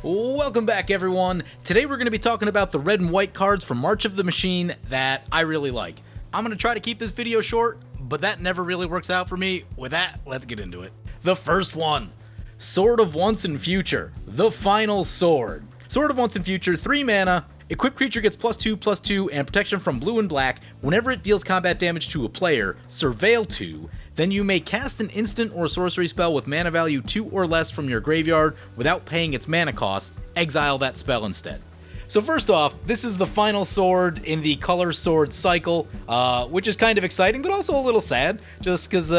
Welcome back, everyone. Today we're going to be talking about the red and white cards from March of the Machine that I really like. I'm going to try to keep this video short, but that never really works out for me. With that, let's get into it. The first one, Sword of Once and Future, the final sword. Sword of Once and Future, 3 mana. Equipped creature gets +2/+2 and protection from blue and black whenever it deals combat damage to a player, surveil 2, then you may cast an instant or sorcery spell with mana value 2 or less from your graveyard without paying its mana cost, exile that spell instead. So first off, this is the final sword in the color sword cycle, which is kind of exciting, but also a little sad, just because,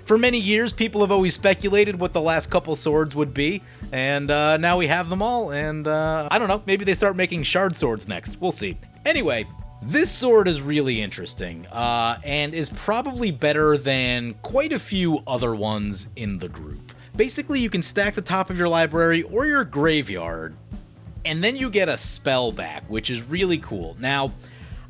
for many years, people have always speculated what the last couple swords would be, and now we have them all, and I don't know, maybe they start making shard swords next, we'll see. Anyway, this sword is really interesting, and is probably better than quite a few other ones in the group. Basically, you can stack the top of your library or your graveyard, and then you get a spell back, which is really cool. Now,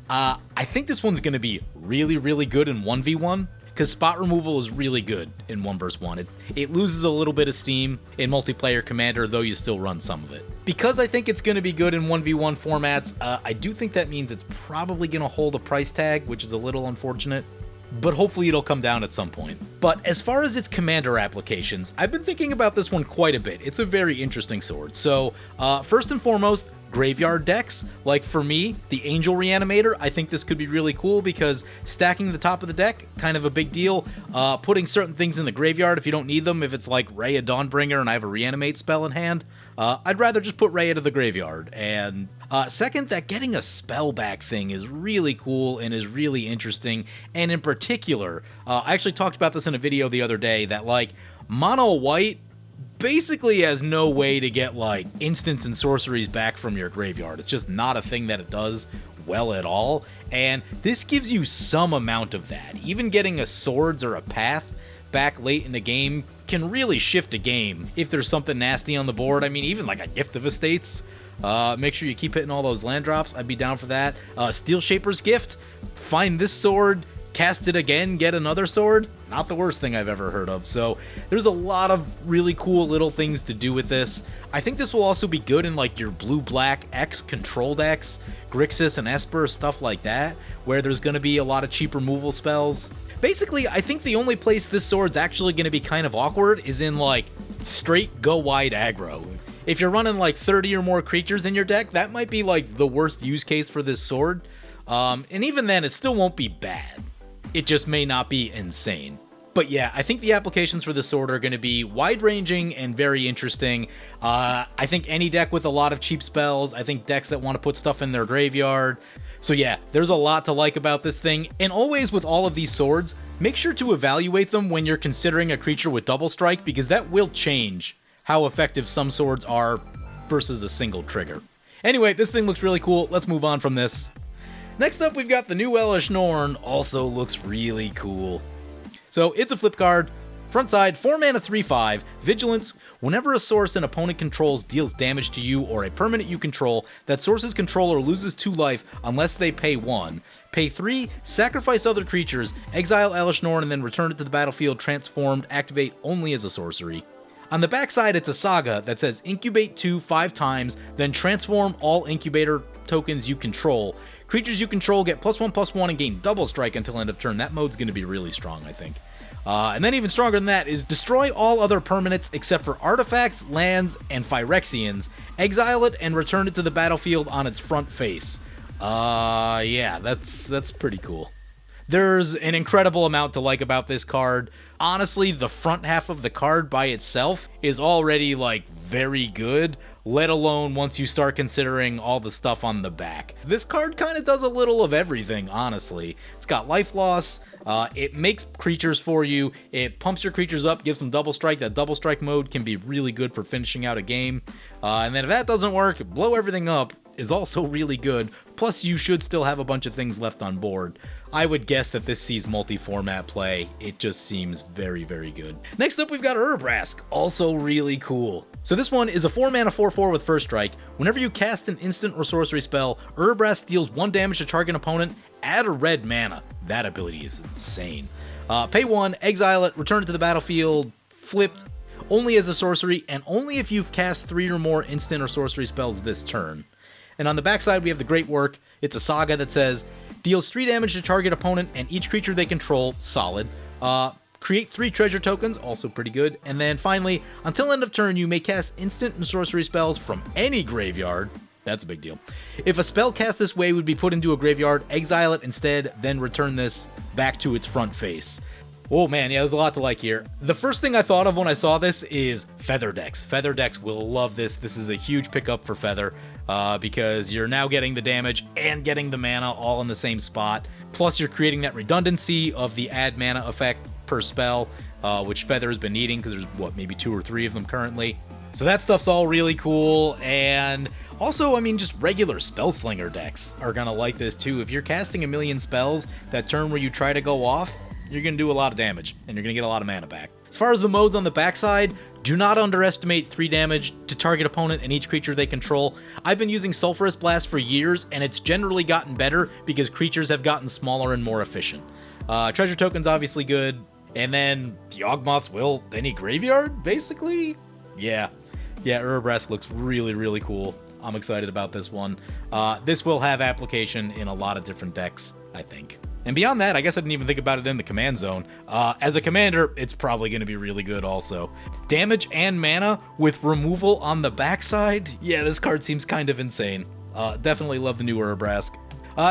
I think this one's going to be really, really good in 1v1, because spot removal is really good in 1v1. It loses a little bit of steam in multiplayer Commander, though you still run some of it. Because I think it's going to be good in 1v1 formats, I do think that means it's probably going to hold a price tag, which is a little unfortunate. But hopefully it'll come down at some point. But as far as its Commander applications, I've been thinking about this one quite a bit. It's a very interesting sword. So, first and foremost, graveyard decks. Like for me, the Angel Reanimator, I think this could be really cool because stacking the top of the deck, kind of a big deal. Putting certain things in the graveyard if you don't need them, if it's like Raya Dawnbringer and I have a Reanimate spell in hand, I'd rather just put Raya to the graveyard. And second, that getting a spell back thing is really cool and is really interesting. And in particular, I actually talked about this in a video the other day, that like mono white basically has no way to get like instants and sorceries back from your graveyard. It's just not a thing that it does well at all, and this gives you some amount of that. Even getting a swords or a path back late in the game can really shift a game if there's something nasty on the board. I mean, even like a Gift of Estates, make sure you keep hitting all those land drops. I'd be down for that. Steel Shaper's Gift, find this sword, cast it again, get another sword. Not the worst thing I've ever heard of. So there's a lot of really cool little things to do with this. I think this will also be good in like your blue-black X control decks, Grixis and Esper, stuff like that, where there's going to be a lot of cheap removal spells. Basically, I think the only place this sword's actually going to be kind of awkward is in like straight go wide aggro. If you're running like 30 or more creatures in your deck, that might be like the worst use case for this sword. And even then, it still won't be bad. It just may not be insane. But yeah, I think the applications for this sword are going to be wide-ranging and very interesting. I think any deck with a lot of cheap spells, I think decks that want to put stuff in their graveyard. So yeah, there's a lot to like about this thing. And always with all of these swords, make sure to evaluate them when you're considering a creature with double strike, because that will change how effective some swords are versus a single trigger. Anyway, this thing looks really cool. Let's move on from this. Next up, we've got the new Elesh Norn. Also looks really cool. So it's a flip card. Front side, 4 mana 3/5, Vigilance. Whenever a source an opponent controls deals damage to you or a permanent you control, that source's controller loses 2 life unless they pay 1. Pay 3, sacrifice other creatures, exile Elesh Norn, and then return it to the battlefield transformed, activate only as a sorcery. On the backside, it's a saga that says incubate 2 5 times, then transform all incubator tokens you control. Creatures you control get +1/+1 and gain double strike until end of turn. That mode's going to be really strong, I think. And then even stronger than that is destroy all other permanents except for artifacts, lands, and Phyrexians. Exile it and return it to the battlefield on its front face. Yeah, that's pretty cool. There's an incredible amount to like about this card. Honestly, the front half of the card by itself is already like very good, let alone once you start considering all the stuff on the back. This card kind of does a little of everything, honestly. It's got life loss, it makes creatures for you, it pumps your creatures up, gives them double strike. That double strike mode can be really good for finishing out a game. And then if that doesn't work, blow everything up is also really good. Plus, you should still have a bunch of things left on board. I would guess that this sees multi-format play. It just seems very, very good. Next up, we've got Urabrask, also really cool. So this one is a 4 mana 4/4 with first strike. Whenever you cast an instant or sorcery spell, Urabrask deals 1 damage to target opponent, add a red mana. That ability is insane. Pay 1, exile it, return it to the battlefield, flipped. only as a sorcery, and only if you've cast 3 or more instant or sorcery spells this turn. And on the backside, we have the Great Work. It's a saga that says, deals 3 damage to target opponent and each creature they control, solid. Create 3 treasure tokens, also pretty good. And then finally, until end of turn, you may cast instant and sorcery spells from any graveyard. That's a big deal. If a spell cast this way would be put into a graveyard, exile it instead, then return this back to its front face. Oh man, yeah, there's a lot to like here. The first thing I thought of when I saw this is Feather decks. Feather decks will love this. This is a huge pickup for Feather because you're now getting the damage and getting the mana all in the same spot. Plus you're creating that redundancy of the add mana effect per spell, which Feather has been needing because there's, what, maybe 2 or 3 of them currently. So that stuff's all really cool, and also, I mean, just regular Spellslinger decks are gonna like this too. If you're casting a million spells that turn where you try to go off, you're gonna do a lot of damage, and you're gonna get a lot of mana back. As far as the modes on the backside, do not underestimate 3 damage to target opponent and each creature they control. I've been using Sulphurous Blast for years, and it's generally gotten better because creatures have gotten smaller and more efficient. Treasure token's obviously good, and then the Yawgmoth's will any graveyard, basically? Yeah, Urabrask looks really, really cool. I'm excited about this one. This will have application in a lot of different decks, I think. And beyond that, I guess I didn't even think about it in the command zone. As a commander, it's probably going to be really good also. Damage and mana with removal on the backside? Yeah, this card seems kind of insane. Definitely love the new Urabrask.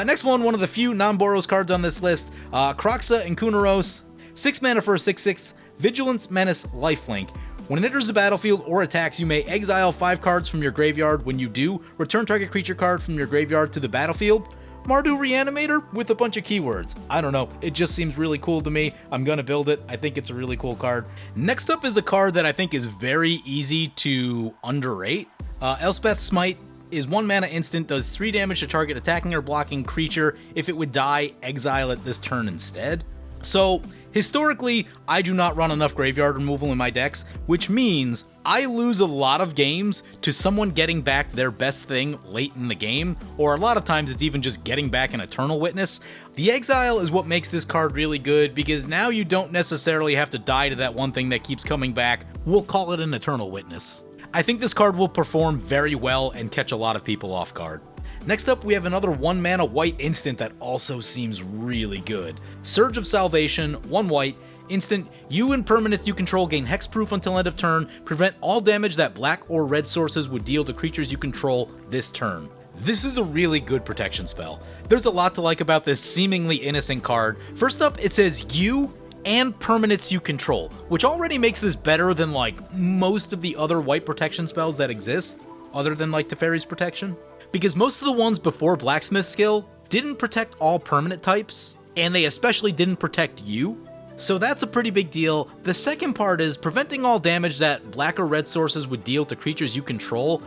Next one of the few non-Boros cards on this list. Kroxa and Kunaros. 6 mana for a 6/6, Vigilance, Menace, Lifelink. When it enters the battlefield or attacks, you may exile 5 cards from your graveyard. When you do, return target creature card from your graveyard to the battlefield. Mardu Reanimator with a bunch of keywords. I don't know, it just seems really cool to me. I'm gonna build it. I think it's a really cool card. Next up is a card that I think is very easy to underrate. Elspeth's Smite is 1 mana instant, does 3 damage to target attacking or blocking creature. If it would die, exile it this turn instead. So, historically, I do not run enough graveyard removal in my decks, which means I lose a lot of games to someone getting back their best thing late in the game, or a lot of times it's even just getting back an Eternal Witness. The exile is what makes this card really good, because now you don't necessarily have to die to that one thing that keeps coming back. We'll call it an Eternal Witness. I think this card will perform very well and catch a lot of people off guard. Next up, we have another 1 mana white instant that also seems really good. Surge of Salvation, 1 white, instant, you and permanents you control gain hexproof until end of turn, prevent all damage that black or red sources would deal to creatures you control this turn. This is a really good protection spell. There's a lot to like about this seemingly innocent card. First up, it says you and permanents you control, which already makes this better than like most of the other white protection spells that exist, other than like Teferi's protection. Because most of the ones before Blacksmith's skill didn't protect all permanent types, and they especially didn't protect you. So that's a pretty big deal. The second part is preventing all damage that black or red sources would deal to creatures you control.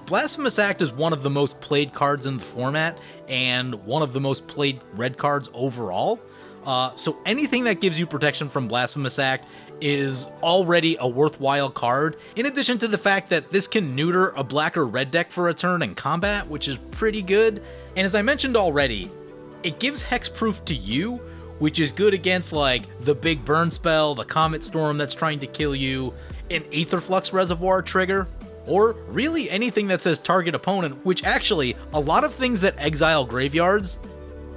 Blasphemous Act is one of the most played cards in the format, and one of the most played red cards overall. So anything that gives you protection from Blasphemous Act is already a worthwhile card, in addition to the fact that this can neuter a black or red deck for a turn in combat, which is pretty good. And as I mentioned already, it gives hexproof to you, which is good against like the big burn spell, the Comet Storm that's trying to kill you, an Aetherflux Reservoir trigger, or really anything that says target opponent, which actually, a lot of things that exile graveyards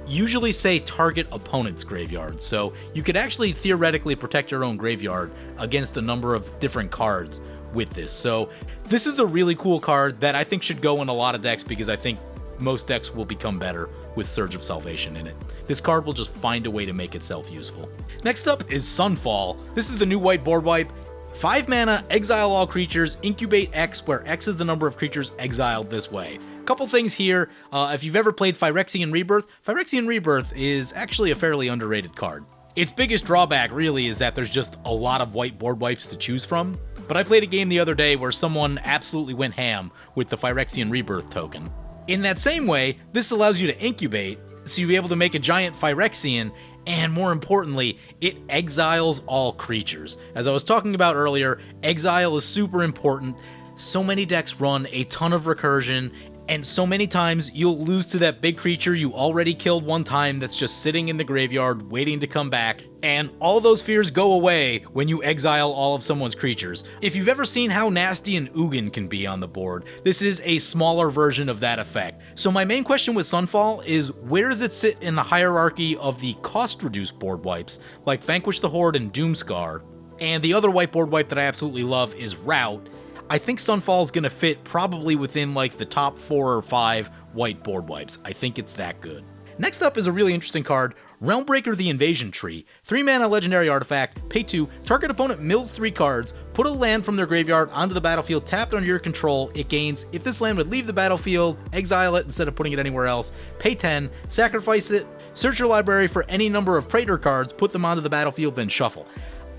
usually say target opponent's graveyard, so you could actually theoretically protect your own graveyard against a number of different cards with this. So this is a really cool card that I think should go in a lot of decks, because I think most decks will become better with Surge of Salvation in it. This card will just find a way to make itself useful. Next up is Sunfall. This is the new white board wipe. 5 mana, exile all creatures, incubate X, where X is the number of creatures exiled this way. Couple things here. If you've ever played Phyrexian Rebirth is actually a fairly underrated card. Its biggest drawback really is that there's just a lot of white board wipes to choose from, but I played a game the other day where someone absolutely went ham with the Phyrexian Rebirth token. In that same way, this allows you to incubate, so you'll be able to make a giant Phyrexian, and more importantly, it exiles all creatures. As I was talking about earlier, exile is super important. So many decks run a ton of recursion, And so many times you'll lose to that big creature you already killed one time that's just sitting in the graveyard waiting to come back, and all those fears go away when you exile all of someone's creatures. If you've ever seen how nasty an Ugin can be on the board, this is a smaller version of that effect. So my main question with Sunfall is, where does it sit in the hierarchy of the cost-reduced board wipes, like Vanquish the Horde and Doomscar? And the other white board wipe that I absolutely love is Rout. I think Sunfall is going to fit probably within like the top 4 or 5 white board wipes. I think it's that good. Next up is a really interesting card, Realmbreaker the Invasion Tree. 3 mana legendary artifact, pay 2, target opponent mills 3 cards, put a land from their graveyard onto the battlefield tapped under your control. It gains, if this land would leave the battlefield, exile it instead of putting it anywhere else, pay 10, sacrifice it, search your library for any number of Praetor cards, put them onto the battlefield, then shuffle.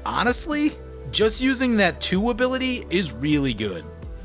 Honestly, just using that 2 ability is really good.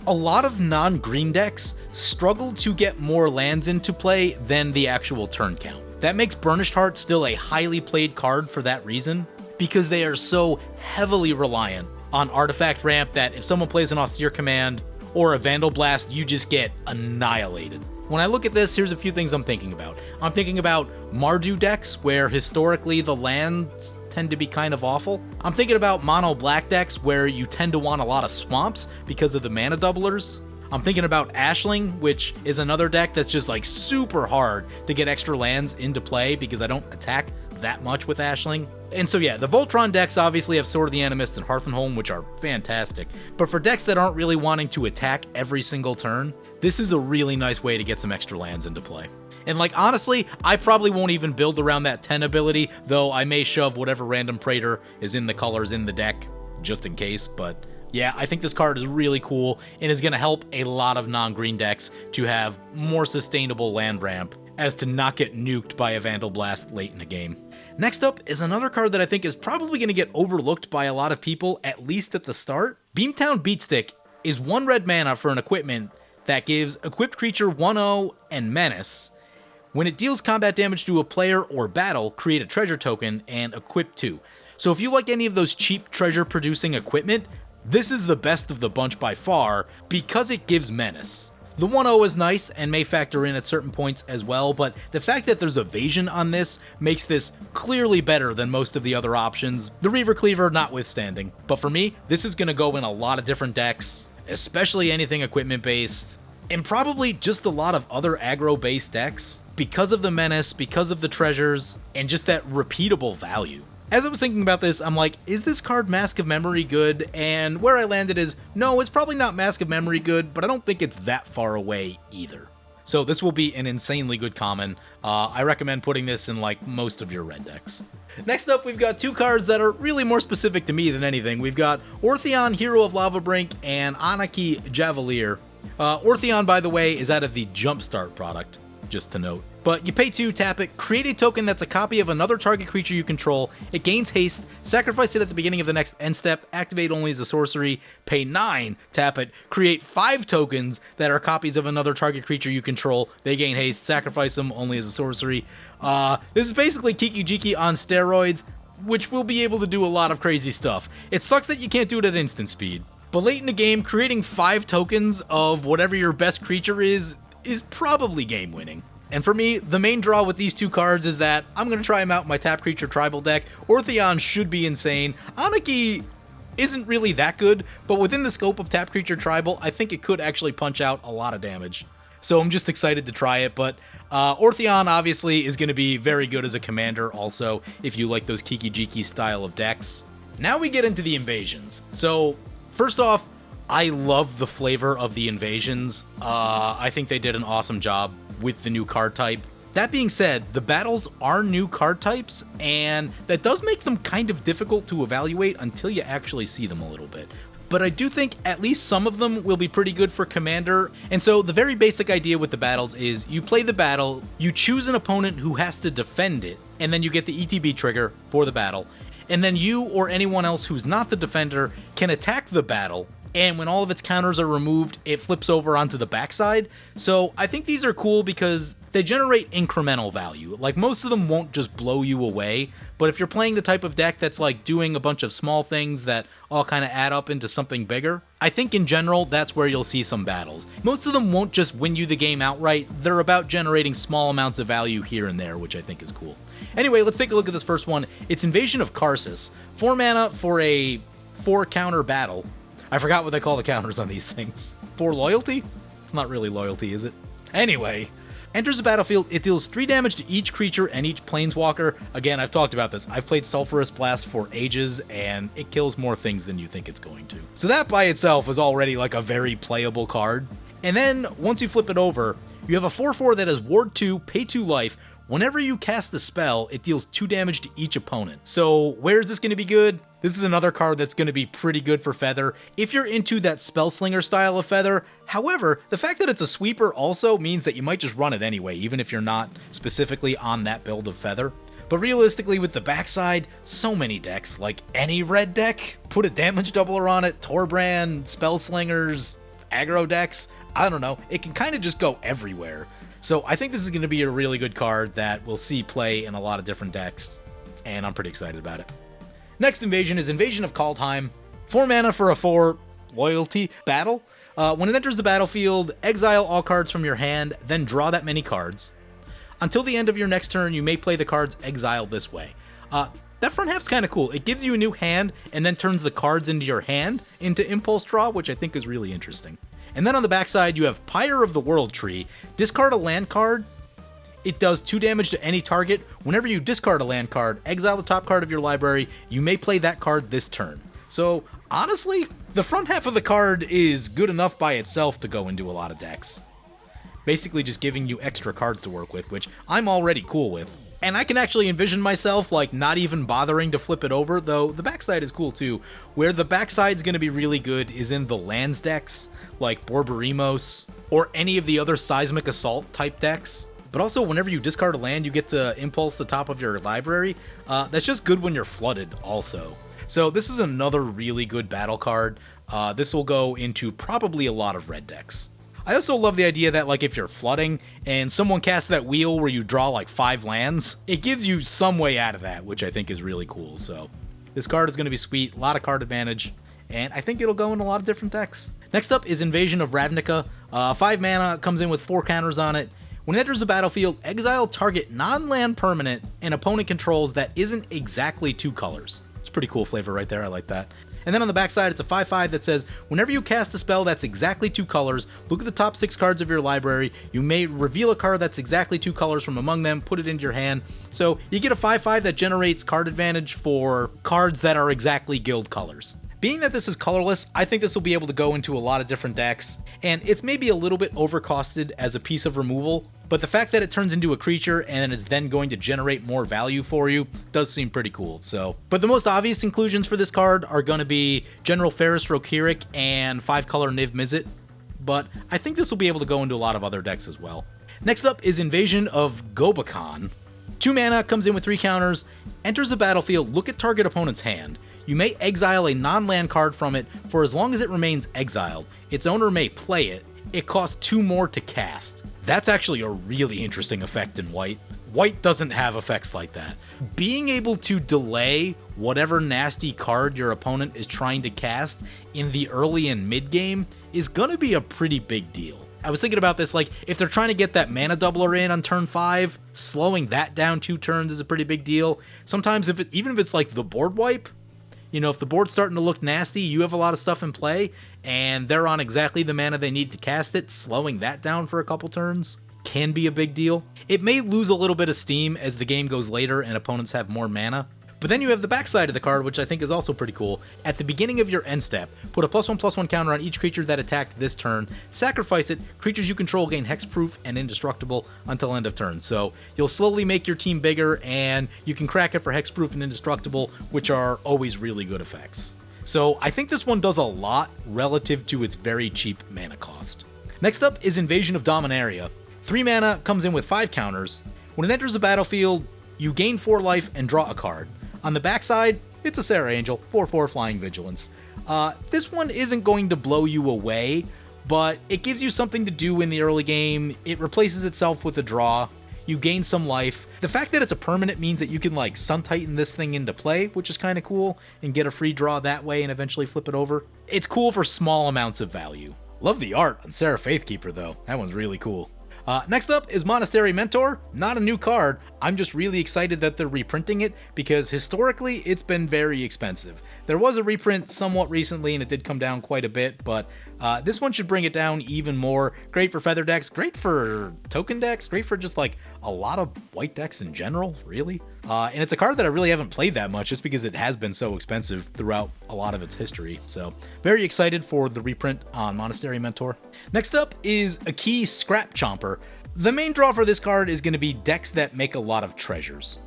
A lot of non-green decks struggle to get more lands into play than the actual turn count. That makes Burnished Heart still a highly played card for that reason, because they are so heavily reliant on artifact ramp that if someone plays an Austere Command or a Vandal Blast, you just get annihilated. When I look at this, here's a few things I'm thinking about. I'm thinking about Mardu decks, where historically the lands tend to be kind of awful. I'm thinking about mono black decks, where you tend to want a lot of swamps because of the mana doublers. I'm thinking about Ashling, which is another deck that's just like super hard to get extra lands into play because I don't attack that much with Ashling. And so yeah, the Voltron decks obviously have Sword of the Animist and Hearthenholm, which are fantastic. But for decks that aren't really wanting to attack every single turn, this is a really nice way to get some extra lands into play. And like, honestly, I probably won't even build around that 10 ability, though I may shove whatever random Praetor is in the colors in the deck, just in case. But yeah, I think this card is really cool and is going to help a lot of non-green decks to have more sustainable land ramp, as to not get nuked by a Vandal Blast late in the game. Next up is another card that I think is probably going to get overlooked by a lot of people, at least at the start. Beamtown Beatstick is 1 red mana for an equipment that gives equipped creature 1/0 and menace. When it deals combat damage to a player or battle, create a treasure token and equip 2. So if you like any of those cheap treasure producing equipment, this is the best of the bunch by far because it gives menace. The 1/0 is nice and may factor in at certain points as well, but the fact that there's evasion on this makes this clearly better than most of the other options, the Reaver Cleaver notwithstanding. But for me, this is going to go in a lot of different decks, especially anything equipment based, and probably just a lot of other aggro based decks, because of the menace, because of the treasures, and just that repeatable value. As I was thinking about this, I'm like, is this card Mask of Memory good? And where I landed is, no, it's probably not Mask of Memory good, but I don't think it's that far away either. So this will be an insanely good common. I recommend putting this in like most of your red decks. Next up, we've got 2 cards that are really more specific to me than anything. We've got Ortheon, Hero of Lavabrink, and Anarchy Javelier. Ortheon, by the way, is out of the Jumpstart product, just to note. But you pay 2, tap it, create a token that's a copy of another target creature you control, it gains haste, sacrifice it at the beginning of the next end step, activate only as a sorcery, pay 9, tap it, create 5 tokens that are copies of another target creature you control, they gain haste, sacrifice them only as a sorcery. This is basically Kiki Jiki on steroids, which will be able to do a lot of crazy stuff. It sucks that you can't do it at instant speed. But late in the game, creating 5 tokens of whatever your best creature is probably game winning. And for me, the main draw with these 2 cards is that I'm going to try them out in my tap creature tribal deck. Ortheon should be insane. Anarchy isn't really that good, but within the scope of tap creature tribal, I think it could actually punch out a lot of damage. So I'm just excited to try it, but Ortheon obviously is going to be very good as a commander also, if you like those Kiki Jiki style of decks. Now we get into the invasions. So first off, I love the flavor of the invasions. I think they did an awesome job with the new card type. That being said, the battles are new card types, and that does make them kind of difficult to evaluate until you actually see them a little bit. But I do think at least some of them will be pretty good for Commander. And so the very basic idea with the battles is you play the battle, you choose an opponent who has to defend it, and then you get the ETB trigger for the battle. And then you or anyone else who's not the defender can attack the battle, and when all of its counters are removed, it flips over onto the backside. So I think these are cool because they generate incremental value. Like, most of them won't just blow you away, but if you're playing the type of deck that's like doing a bunch of small things that all kind of add up into something bigger, I think in general that's where you'll see some battles. Most of them won't just win you the game outright, they're about generating small amounts of value here and there, which I think is cool. Anyway, let's take a look at this first one. It's Invasion of Karsus. 4 mana for a 4 counter battle. I forgot what they call the counters on these things. 4 loyalty? It's not really loyalty, is it? Anyway, enters the battlefield, it deals 3 damage to each creature and each planeswalker. Again, I've talked about this. I've played Sulphurous Blast for ages, and it kills more things than you think it's going to. So that by itself is already like a very playable card. And then, once you flip it over, you have a 4/4 that has Ward 2, pay 2 life. Whenever you cast a spell, it deals 2 damage to each opponent. So where is this going to be good? This is another card that's going to be pretty good for Feather, if you're into that Spellslinger style of Feather. However, the fact that it's a sweeper also means that you might just run it anyway, even if you're not specifically on that build of Feather. But realistically, with the backside, so many decks, like any red deck, put a damage doubler on it, Torbrand, Spellslingers, aggro decks, I don't know, it can kind of just go everywhere. So I think this is going to be a really good card that we'll see play in a lot of different decks, and I'm pretty excited about it. Next invasion is Invasion of Kaldheim. 4 mana for a 4 loyalty battle. When it enters the battlefield, exile all cards from your hand, then draw that many cards. Until the end of your next turn, you may play the cards exiled this way. That front half's kind of cool. It gives you a new hand, and then turns the cards into your hand into Impulse Draw, which I think is really interesting. And then on the backside, you have Pyre of the World Tree. Discard a land card. It does 2 damage to any target. Whenever you discard a land card, exile the top card of your library. You may play that card this turn. So, honestly, the front half of the card is good enough by itself to go into a lot of decks. Basically just giving you extra cards to work with, which I'm already cool with. And I can actually envision myself, like, not even bothering to flip it over, though the backside is cool too. Where the backside's going to be really good is in the lands decks, like Borboremos, or any of the other Seismic Assault type decks. But also, whenever you discard a land, you get to impulse the top of your library. That's just good when you're flooded, also. So this is another really good battle card. This will go into probably a lot of red decks. I also love the idea that, like, if you're flooding and someone casts that wheel where you draw like 5 lands, it gives you some way out of that, which I think is really cool. So this card is going to be sweet, a lot of card advantage, and I think it'll go in a lot of different decks. Next up is Invasion of Ravnica. 5 mana, comes in with 4 counters on it. When it enters the battlefield, exile target non-land permanent and opponent controls that isn't exactly 2 colors. It's a pretty cool flavor right there, I like that. And then on the backside, it's a 5/5 that says, whenever you cast a spell that's exactly 2 colors, look at the top 6 cards of your library. You may reveal a card that's exactly 2 colors from among them, put it into your hand. So you get a 5/5 that generates card advantage for cards that are exactly guild colors. Being that this is colorless, I think this will be able to go into a lot of different decks, and it's maybe a little bit overcosted as a piece of removal, but the fact that it turns into a creature and is then going to generate more value for you does seem pretty cool. So, but the most obvious inclusions for this card are going to be General Ferrus Rokirik and 5-color Niv Mizzet, but I think this will be able to go into a lot of other decks as well. Next up is Invasion of Gobakhan. 2 mana, comes in with 3 counters, enters the battlefield, look at target opponent's hand. You may exile a non-land card from it for as long as it remains exiled. Its owner may play it. It costs 2 more to cast. That's actually a really interesting effect in White. White doesn't have effects like that. Being able to delay whatever nasty card your opponent is trying to cast in the early and mid game is gonna be a pretty big deal. I was thinking about this, like, if they're trying to get that mana doubler in on turn 5, slowing that down 2 turns is a pretty big deal. Sometimes, even if it's like the board wipe, you know, if the board's starting to look nasty, you have a lot of stuff in play, and they're on exactly the mana they need to cast it, slowing that down for a couple turns can be a big deal. It may lose a little bit of steam as the game goes later and opponents have more mana. But then you have the backside of the card, which I think is also pretty cool. At the beginning of your end step, put a +1/+1 counter on each creature that attacked this turn, sacrifice it, creatures you control gain hexproof and indestructible until end of turn. So you'll slowly make your team bigger, and you can crack it for hexproof and indestructible, which are always really good effects. So I think this one does a lot relative to its very cheap mana cost. Next up is Invasion of Dominaria. 3 mana, comes in with 5 counters. When it enters the battlefield, you gain 4 life and draw a card. On the backside, it's a Sarah Angel, 4/4 Flying Vigilance. This one isn't going to blow you away, but it gives you something to do in the early game. It replaces itself with a draw. You gain some life. The fact that it's a permanent means that you can like Sun Titan this thing into play, which is kind of cool, and get a free draw that way and eventually flip it over. It's cool for small amounts of value. Love the art on Sarah Faithkeeper though. That one's really cool. Next up is Monastery Mentor. Not a new card. I'm just really excited that they're reprinting it because historically it's been very expensive. There was a reprint somewhat recently and it did come down quite a bit, but this one should bring it down even more. Great for feather decks, great for token decks, great for just like a lot of white decks in general, really. And it's a card that I really haven't played that much just because it has been so expensive throughout a lot of its history. So very excited for the reprint on Monastery Mentor. Next up is a key Scrap Chomper. The main draw for this card is going to be decks that make a lot of treasures.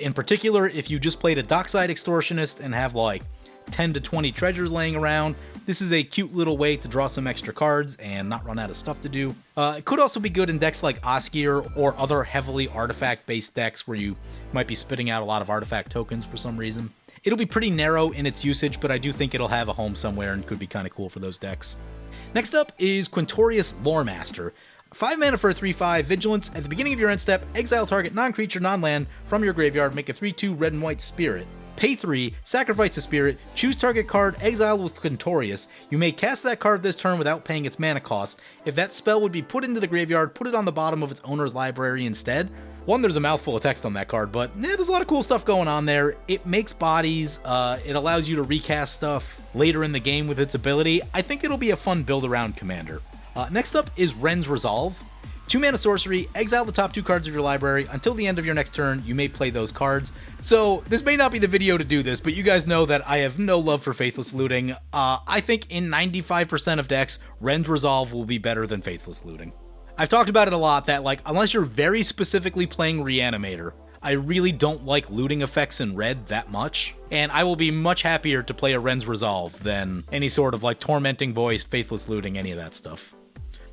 In particular, if you just played a Dockside Extortionist and have like 10 to 20 treasures laying around, this is a cute little way to draw some extra cards and not run out of stuff to do. It could also be good in decks like Oskier or other heavily artifact-based decks where you might be spitting out a lot of artifact tokens for some reason. It'll be pretty narrow in its usage, but I do think it'll have a home somewhere and could be kind of cool for those decks. Next up is Quintorius Loremaster. 5 mana for a 3/5, Vigilance. At the beginning of your end step, exile target non-creature, non-land from your graveyard, make a 3/2 red and white spirit. Pay 3, sacrifice a spirit, choose target card, exile with Quintorius. You may cast that card this turn without paying its mana cost. If that spell would be put into the graveyard, put it on the bottom of its owner's library instead. One, there's a mouthful of text on that card, but yeah, there's a lot of cool stuff going on there. It makes bodies, it allows you to recast stuff later in the game with its ability. I think it'll be a fun build around commander. Next up is Ren's Resolve. 2 mana sorcery, exile the top 2 cards of your library. Until the end of your next turn, you may play those cards. So this may not be the video to do this, but you guys know that I have no love for Faithless Looting. I think in 95% of decks, Ren's Resolve will be better than Faithless Looting. I've talked about it a lot that like, unless you're very specifically playing Reanimator, I really don't like looting effects in red that much, and I will be much happier to play a Ren's Resolve than any sort of like Tormenting Voice, Faithless Looting, any of that stuff.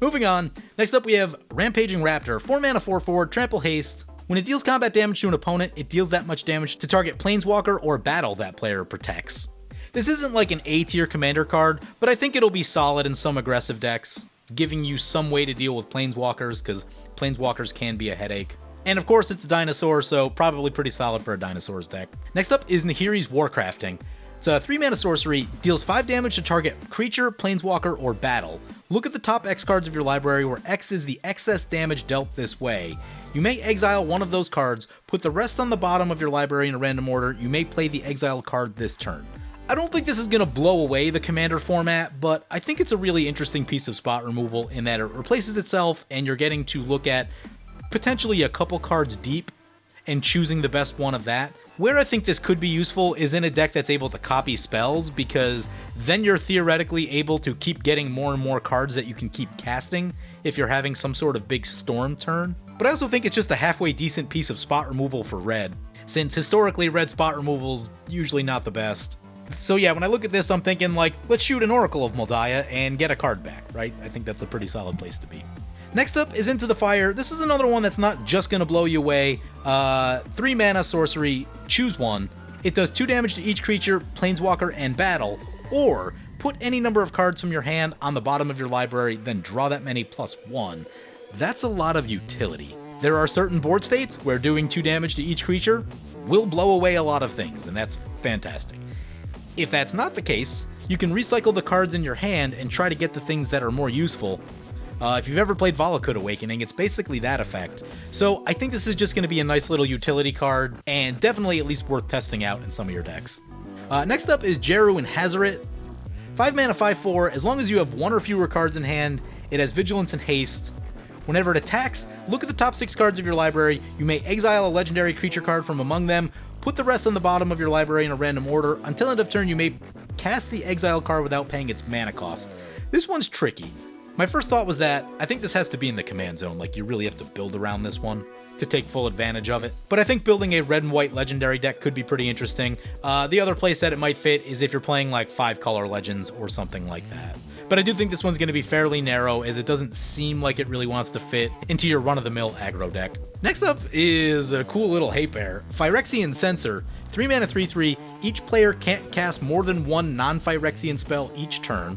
Moving on, next up we have Rampaging Raptor, 4 mana 4/4, trample haste. When it deals combat damage to an opponent, it deals that much damage to target planeswalker or battle that player protects. This isn't like an A-tier commander card, but I think it'll be solid in some aggressive decks, giving you some way to deal with planeswalkers, because planeswalkers can be a headache. And of course it's a dinosaur, so probably pretty solid for a dinosaurs deck. Next up is Nahiri's Warcrafting. It's a 3 mana sorcery, deals 5 damage to target creature, planeswalker, or battle. Look at the top X cards of your library where X is the excess damage dealt this way. You may exile one of those cards, put the rest on the bottom of your library in a random order. You may play the exiled card this turn. I don't think this is going to blow away the commander format, but I think it's a really interesting piece of spot removal in that it replaces itself and you're getting to look at potentially a couple cards deep and choosing the best one of that. Where I think this could be useful is in a deck that's able to copy spells, because then you're theoretically able to keep getting more and more cards that you can keep casting if you're having some sort of big storm turn. But I also think it's just a halfway decent piece of spot removal for red, since historically red spot removal's usually not the best. So yeah, when I look at this, I'm thinking like, let's shoot an Oracle of Moldiah and get a card back, right? I think that's a pretty solid place to be. Next up is Into the Fire. This is another one that's not just going to blow you away. 3 mana sorcery, choose one. It does 2 damage to each creature, planeswalker, and battle, or put any number of cards from your hand on the bottom of your library, then draw that many +1. That's a lot of utility. There are certain board states where doing 2 damage to each creature will blow away a lot of things, and that's fantastic. If that's not the case, you can recycle the cards in your hand and try to get the things that are more useful. If you've ever played Valakut Awakening, it's basically that effect. So I think this is just going to be a nice little utility card, and definitely at least worth testing out in some of your decks. Next up is Jeru and Hazoret. 5 mana 5/4, as long as you have 1 or fewer cards in hand, it has Vigilance and Haste. Whenever it attacks, look at the top 6 cards of your library. You may exile a legendary creature card from among them, put the rest on the bottom of your library in a random order. Until end of turn, you may cast the exile card without paying its mana cost. This one's tricky. My first thought was that I think this has to be in the command zone, like you really have to build around this one to take full advantage of it. But I think building a red and white legendary deck could be pretty interesting. The other place that it might fit is if you're playing like 5-color legends or something like that. But I do think this one's going to be fairly narrow, as it doesn't seem like it really wants to fit into your run-of-the-mill aggro deck. Next up is a cool little hate bear, Phyrexian Censor. 3 mana 3/3, each player can't cast more than 1 non-Phyrexian spell each turn.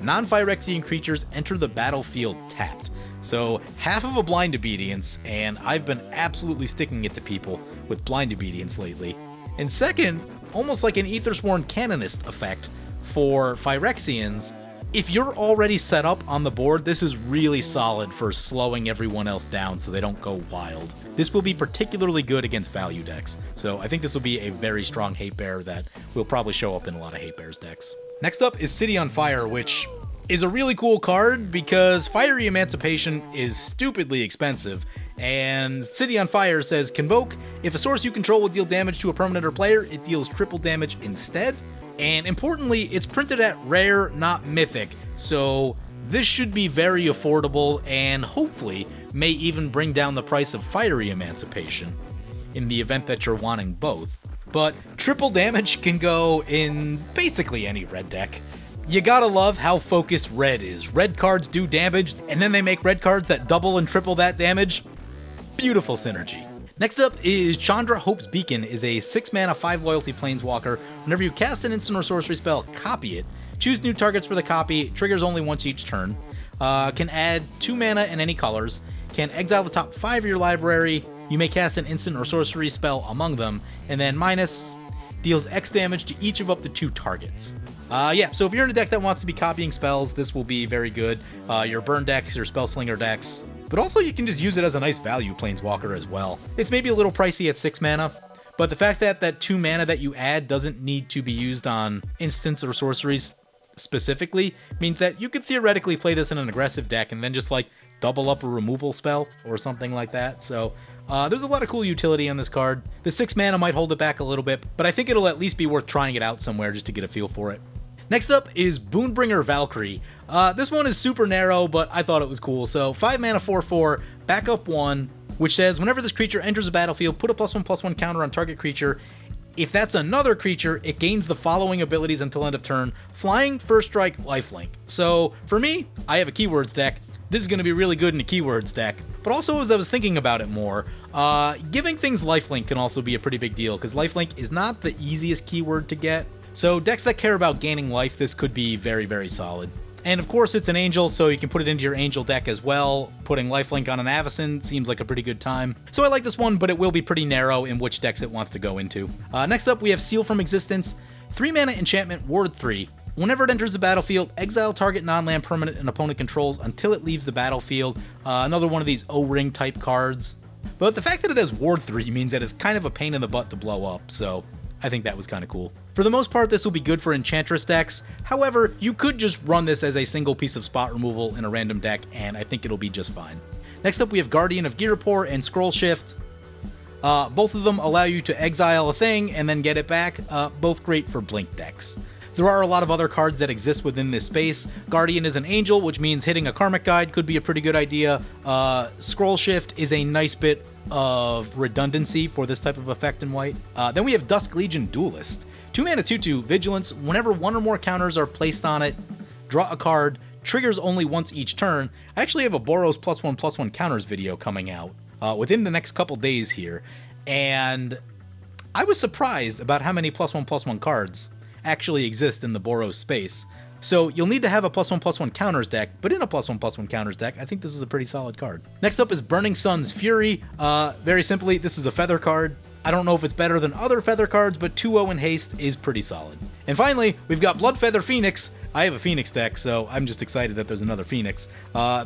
non-Phyrexian creatures enter the battlefield tapped. So half of a blind obedience, and I've been absolutely sticking it to people with blind obedience lately. And second, almost like an Aethersworn Canonist effect for Phyrexians. If you're already set up on the board, this is really solid for slowing everyone else down so they don't go wild. This will be particularly good against value decks, so I think this will be a very strong hate bear that will probably show up in a lot of hate bears decks. Next up is City on Fire, which is a really cool card because Fiery Emancipation is stupidly expensive, and City on Fire says, convoke, if a source you control will deal damage to a permanent or player, it deals triple damage instead. And importantly, it's printed at rare, not mythic, so this should be very affordable and hopefully may even bring down the price of Fiery Emancipation in the event that you're wanting both. But triple damage can go in basically any red deck. You gotta love how focused red is. Red cards do damage, and then they make red cards that double and triple that damage. Beautiful synergy. Next up is Chandra Hope's Beacon, is a 6 mana 5 loyalty planeswalker. Whenever you cast an instant or sorcery spell, copy it. Choose new targets for the copy, triggers only once each turn. Can add 2 mana in any colors. Can exile the top 5 of your library. You may cast an instant or sorcery spell among them. And then minus deals X damage to each of up to 2 targets. Yeah, so if you're in a deck that wants to be copying spells, this will be very good. Your burn decks, your spellslinger decks. But also you can just use it as a nice value planeswalker as well. It's maybe a little pricey at 6 mana, but the fact that that 2 mana that you add doesn't need to be used on instants or sorceries specifically means that you could theoretically play this in an aggressive deck and then just like double up a removal spell or something like that. So there's a lot of cool utility on this card. The 6 mana might hold it back a little bit, but I think it'll at least be worth trying it out somewhere just to get a feel for it. Next up is Boonbringer Valkyrie. This one is super narrow, but I thought it was cool. So 5 mana 4/4, backup 1, which says whenever this creature enters a battlefield, put a +1/+1 counter on target creature. If that's another creature, it gains the following abilities until end of turn: Flying, First Strike, Lifelink. So for me, I have a keywords deck. This is going to be really good in a keywords deck. But also, as I was thinking about it more, giving things lifelink can also be a pretty big deal, because lifelink is not the easiest keyword to get. So decks that care about gaining life, this could be very, very solid. And of course, it's an angel, so you can put it into your angel deck as well. Putting lifelink on an Avacyn seems like a pretty good time. So I like this one, but it will be pretty narrow in which decks it wants to go into. Next up, we have Seal from Existence. 3 mana enchantment, ward 3. Whenever it enters the battlefield, exile target non-land permanent an opponent controls until it leaves the battlefield. Another one of these O-ring type cards. But the fact that it has ward 3 means that it's kind of a pain in the butt to blow up, so I think that was kind of cool. For the most part, this will be good for Enchantress decks. However, you could just run this as a single piece of spot removal in a random deck, and I think it'll be just fine. Next up, we have Guardian of Ghirapur and Scroll Shift. Both of them allow you to exile a thing and then get it back. Both great for Blink decks. There are a lot of other cards that exist within this space. Guardian is an angel, which means hitting a Karmic Guide could be a pretty good idea. Scroll Shift is a nice bit of redundancy for this type of effect in white. Then we have Dusk Legion Duelist. 2 mana 2/2, Vigilance. Whenever 1 or more counters are placed on it, draw a card, triggers only once each turn. I actually have a Boros +1/+1 counters video coming out within the next couple days here, and I was surprised about how many +1/+1 cards actually exist in the Boros space. So you'll need to have a +1/+1 counters deck, but in a +1/+1 counters deck, I think this is a pretty solid card. Next up is Burning Sun's Fury. Very simply, this is a feather card. I don't know if it's better than other feather cards, but 2/0 in haste is pretty solid. And finally, we've got Bloodfeather Phoenix. I have a Phoenix deck, so I'm just excited that there's another Phoenix.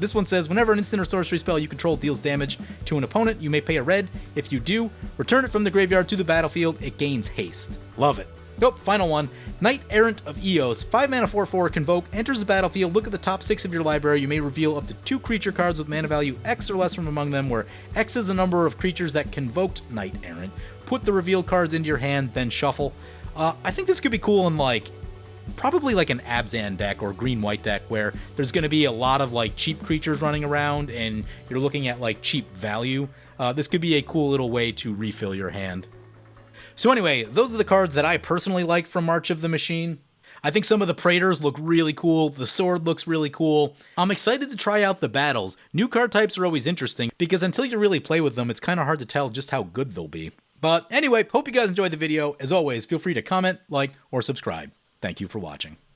This one says, whenever an instant or sorcery spell you control deals damage to an opponent, you may pay a red. If you do, return it from the graveyard to the battlefield. It gains haste. Love it. Nope, final one. Knight Errant of Eos. 5 mana 4/4, convoke, enters the battlefield, look at the top 6 of your library. You may reveal up to 2 creature cards with mana value X or less from among them, where X is the number of creatures that convoked Knight Errant. Put the revealed cards into your hand, then shuffle. I think this could be cool in probably like an Abzan deck or green-white deck where there's going to be a lot of cheap creatures running around and you're looking at cheap value. This could be a cool little way to refill your hand. So anyway, those are the cards that I personally like from March of the Machine. I think some of the Praetors look really cool. The sword looks really cool. I'm excited to try out the battles. New card types are always interesting because until you really play with them, it's kind of hard to tell just how good they'll be. But anyway, hope you guys enjoyed the video. As always, feel free to comment, like, or subscribe. Thank you for watching.